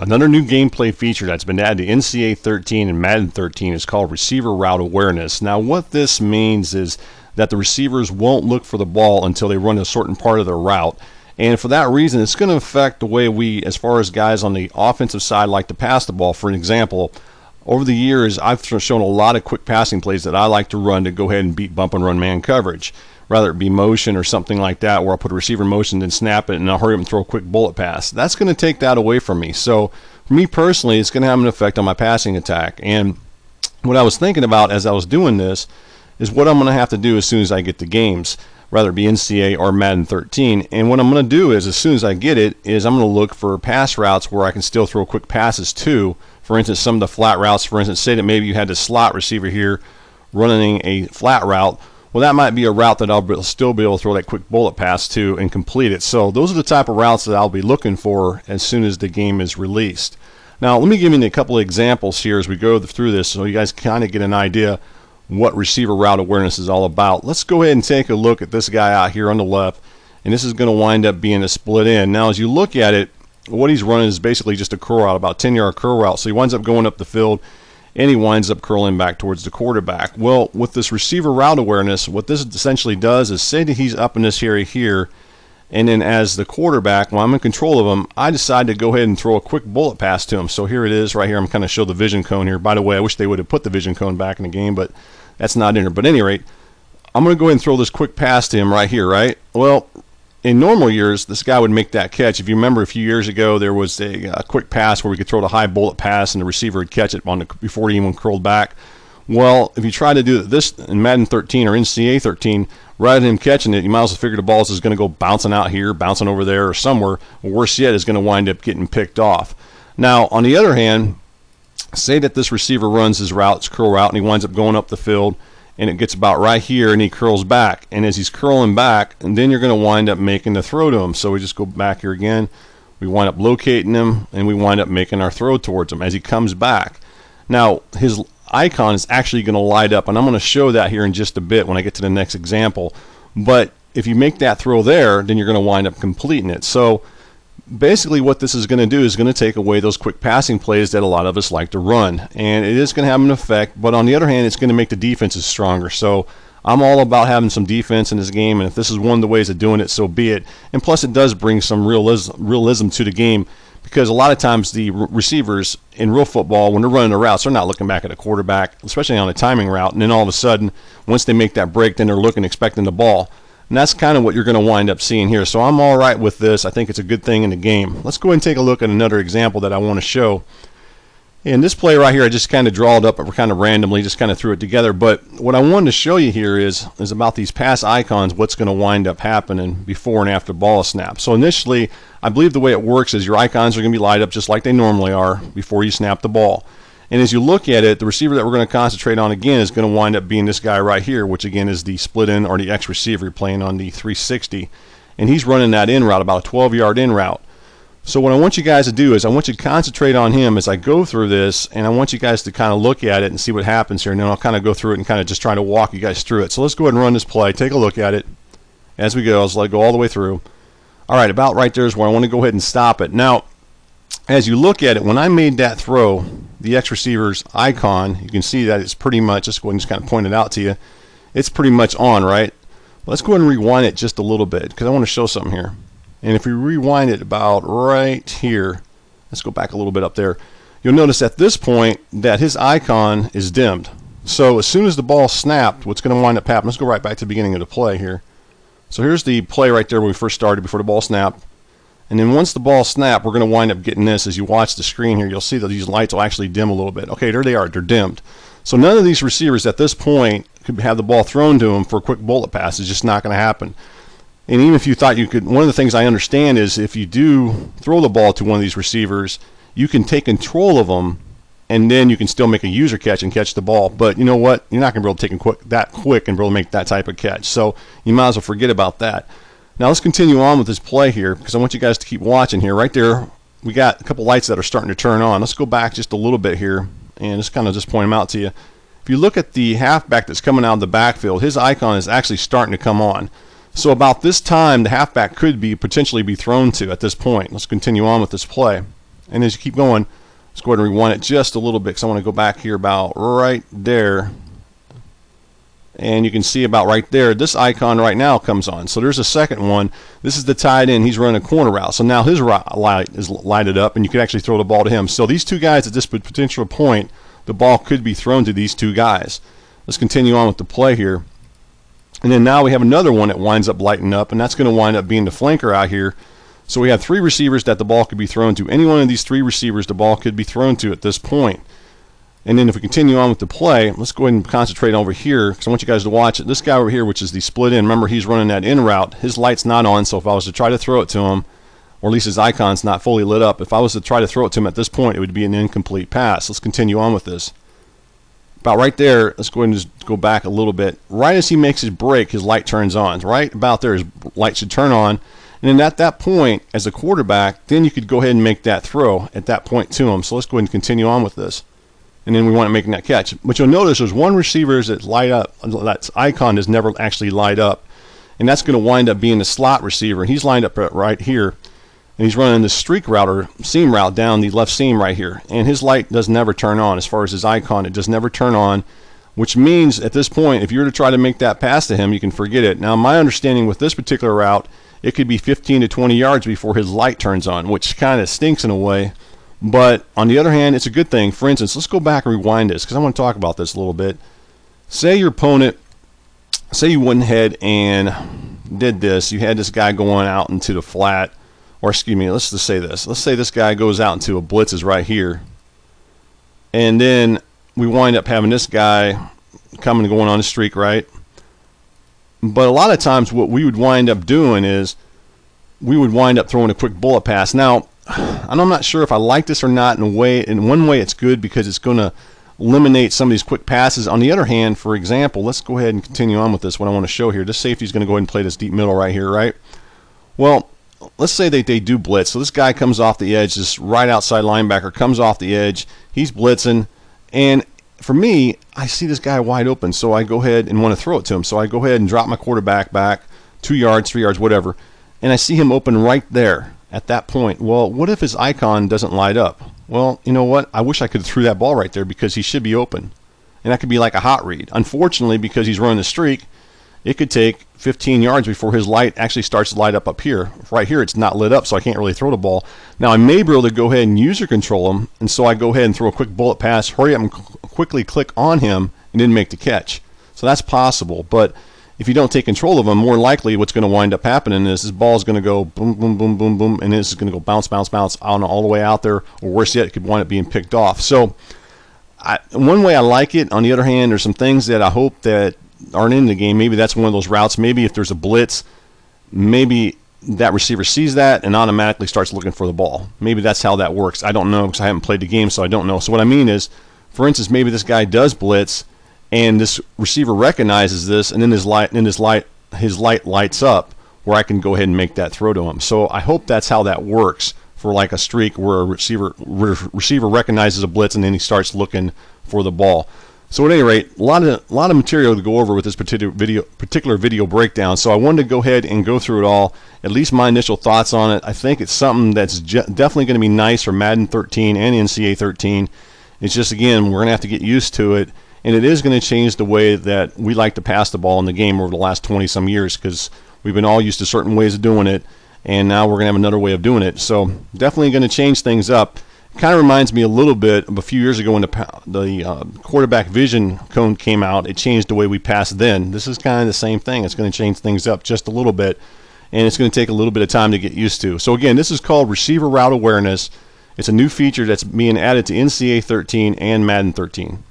Another new gameplay feature that's been added to NCAA 13 and Madden 13 is called receiver route awareness. Now what this means is that the receivers won't look for the ball until they run a certain part of their route. And for that reason, it's going to affect the way we, as far as guys on the offensive side, like to pass the ball. For an example, over the years, I've shown a lot of quick passing plays that I like to run to go ahead and beat bump and run man coverage. Rather it be motion or something like that, where I'll put a receiver in motion, then snap it, and I'll hurry up and throw a quick bullet pass. That's going to take that away from me. So for me personally, it's going to have an effect on my passing attack. And what I was thinking about as I was doing this is what I'm going to have to do as soon as I get the games, whether it be NCAA or Madden 13. And what I'm going to do is, as soon as I get it, is I'm going to look for pass routes where I can still throw quick passes to. For instance, some of the flat routes, for instance, say that maybe you had a slot receiver here running a flat route. Well, that might be a route that I'll still be able to throw that quick bullet pass to and complete it. So those are the type of routes that I'll be looking for as soon as the game is released. Now, let me give you a couple of examples here as we go through this so you guys kind of get an idea what receiver route awareness is all about. Let's go ahead and take a look at this guy out here on the left, and this is going to wind up being a split end. Now, as you look at it, what he's running is basically just a curl route, about a 10-yard curl route. So he winds up going up the field, and he winds up curling back towards the quarterback. Well, with this receiver route awareness, what this essentially does is say that he's up in this area here, and then as the quarterback, while I'm in control of him, I decide to go ahead and throw a quick bullet pass to him. So here it is right here. I'm kind of show the vision cone here. By the way, I wish they would have put the vision cone back in the game, but that's not in here. But at any rate, I'm going to go ahead and throw this quick pass to him right here, right? Well, in normal years, this guy would make that catch. If you remember a few years ago, there was a quick pass where we could throw the high bullet pass and the receiver would catch it before he even curled back. Well, if you try to do this in Madden 13 or NCAA 13, rather than him catching it, you might as well figure the ball is going to go bouncing out here, bouncing over there, or somewhere. Or worse yet, is going to wind up getting picked off. Now, on the other hand, say that this receiver runs his route, his curl route, and he winds up going up the field, and it gets about right here, and he curls back. And as he's curling back, and then you're going to wind up making the throw to him. So we just go back here again. We wind up locating him, and we wind up making our throw towards him as he comes back. Now, his icon is actually going to light up, and I'm going to show that here in just a bit when I get to the next example. But if you make that throw there, then you're going to wind up completing it. So basically what this is going to do is going to take away those quick passing plays that a lot of us like to run, and it is going to have an effect. But on the other hand, it's going to make the defenses stronger. So I'm all about having some defense in this game, and if this is one of the ways of doing it, so be it. And plus it does bring some realism to the game, because a lot of times the receivers in real football, when they're running the routes, they're not looking back at a quarterback, especially on a timing route, and then all of a sudden, once they make that break, then they're looking, expecting the ball. And that's kind of what you're going to wind up seeing here. So I'm all right with this. I think it's a good thing in the game. Let's go ahead and take a look at another example that I want to show. And this play right here, I just kind of drawed up, but kind of randomly, just kind of threw it together. But what I wanted to show you here is about these pass icons, what's going to wind up happening before and after ball is snapped. So initially, I believe the way it works is your icons are going to be light up just like they normally are before you snap the ball. And as you look at it, the receiver that we're going to concentrate on again is going to wind up being this guy right here, which again is the split in or the X receiver playing on the 360. And he's running that in route, about a 12-yard in route. So what I want you guys to do is I want you to concentrate on him as I go through this, and I want you guys to kind of look at it and see what happens here. And then I'll kind of go through it and kind of just try to walk you guys through it. So let's go ahead and run this play. Take a look at it as we go. Let's let it go all the way through. All right, about right there is where I want to go ahead and stop it. Now, as you look at it, when I made that throw, the X receiver's icon, you can see that it's pretty much, let's go ahead and just kind of point it out to you. It's pretty much on, right? Let's go ahead and rewind it just a little bit because I want to show something here. And if we rewind it about right here, let's go back a little bit up there, you'll notice at this point that his icon is dimmed. So as soon as the ball snapped, what's going to wind up happening, let's go right back to the beginning of the play here. So here's the play right there when we first started before the ball snapped. And then once the ball snapped, we're going to wind up getting this. As you watch the screen here, you'll see that these lights will actually dim a little bit. Okay, there they are. They're dimmed. So none of these receivers at this point could have the ball thrown to them for a quick bullet pass. It's just not going to happen. And even if you thought you could, one of the things I understand is if you do throw the ball to one of these receivers, you can take control of them, and then you can still make a user catch and catch the ball. But you know what? You're not going to be able to take it that quick and be able to make that type of catch. So you might as well forget about that. Now let's continue on with this play here because I want you guys to keep watching here. Right there, we got a couple lights that are starting to turn on. Let's go back just a little bit here and just kind of point them out to you. If you look at the halfback that's coming out of the backfield, his icon is actually starting to come on. So about this time, the halfback could potentially be thrown to at this point. Let's continue on with this play. And as you keep going, let's go ahead and rewind it just a little bit because I want to go back here about right there. And you can see about right there, this icon right now comes on. So there's a second one. This is the tight end. He's running a corner route. So now his light is lighted up, and you can actually throw the ball to him. So these two guys at this potential point, the ball could be thrown to these two guys. Let's continue on with the play here. And then now we have another one that winds up lighting up, and that's going to wind up being the flanker out here. So we have three receivers that the ball could be thrown to. Any one of these three receivers the ball could be thrown to at this point. And then if we continue on with the play, let's go ahead and concentrate over here because I want you guys to watch it. This guy over here, which is the split in, remember he's running that in route. His light's not on, so if I was to try to throw it to him, or at least his icon's not fully lit up, if I was to try to throw it to him at this point, it would be an incomplete pass. Let's continue on with this. About right there, let's go ahead and just go back a little bit. Right as he makes his break, his light turns on. Right about there, his light should turn on. And then at that point, as a quarterback, then you could go ahead and make that throw at that point to him. So let's go ahead and continue on with this. And then we want to make that catch. But you'll notice there's one receiver that light up, that icon does never actually light up. And that's going to wind up being the slot receiver. He's lined up right here. And he's running the streak route or seam route down the left seam right here. And his light does never turn on. As far as his icon, it does never turn on. Which means at this point, if you were to try to make that pass to him, you can forget it. Now, my understanding with this particular route, it could be 15 to 20 yards before his light turns on, which kind of stinks in a way. But on the other hand, it's a good thing. For instance, let's go back and rewind this because I want to talk about this a little bit. Say your opponent, say you went ahead and did this. You had this guy going out into the flat, or excuse me, let's just say this. Let's say this guy goes out into a blitz is right here. And then we wind up having this guy coming and going on the streak, right? But a lot of times what we would wind up doing is we would wind up throwing a quick bullet pass. Now, and I'm not sure if I like this or not. In one way it's good because it's going to eliminate some of these quick passes. On the other hand, for example, let's go ahead and continue on with this. What I want to show here, this safety is going to go ahead and play this deep middle right here, right? Well, let's say they do blitz. So this guy comes off the edge, this right outside linebacker comes off the edge. He's blitzing, and for me, I see this guy wide open, so I go ahead and want to throw it to him. So I go ahead and drop my quarterback back 2 yards, 3 yards, whatever, and I see him open right there. At that point, well, what if his icon doesn't light up? Well, you know what? I wish I could have threw that ball right there because he should be open. And that could be like a hot read. Unfortunately, because he's running the streak, it could take 15 yards before his light actually starts to light up here. Right here, it's not lit up, so I can't really throw the ball. Now, I may be able to go ahead and user control him, and so I go ahead and throw a quick bullet pass, hurry up and quickly click on him, and then make the catch. So that's possible, but if you don't take control of him, more likely what's going to wind up happening is this ball is going to go boom, boom, boom, boom, boom, and this is going to go bounce, bounce, bounce on all the way out there, or worse yet, it could wind up being picked off. So one way I like it. On the other hand, there's some things that I hope that aren't in the game. Maybe that's one of those routes. Maybe if there's a blitz, maybe that receiver sees that and automatically starts looking for the ball. Maybe that's how that works. I don't know because I haven't played the game, so I don't know. So what I mean is, for instance, maybe this guy does blitz, and this receiver recognizes this, and then his light lights up where I can go ahead and make that throw to him. So I hope that's how that works for like a streak where a receiver recognizes a blitz and then he starts looking for the ball. So at any rate, a lot of material to go over with this particular video breakdown. So I wanted to go ahead and go through it all, at least my initial thoughts on it. I think it's something that's definitely going to be nice for Madden 13 and NCAA 13. It's just, again, we're going to have to get used to it. And it is going to change the way that we like to pass the ball in the game over the last 20-some years because we've been all used to certain ways of doing it, and now we're going to have another way of doing it. So definitely going to change things up. It kind of reminds me a little bit of a few years ago when the quarterback vision cone came out. It changed the way we passed then. This is kind of the same thing. It's going to change things up just a little bit, and it's going to take a little bit of time to get used to. So again, this is called receiver route awareness. It's a new feature that's being added to NCAA 13 and Madden 13.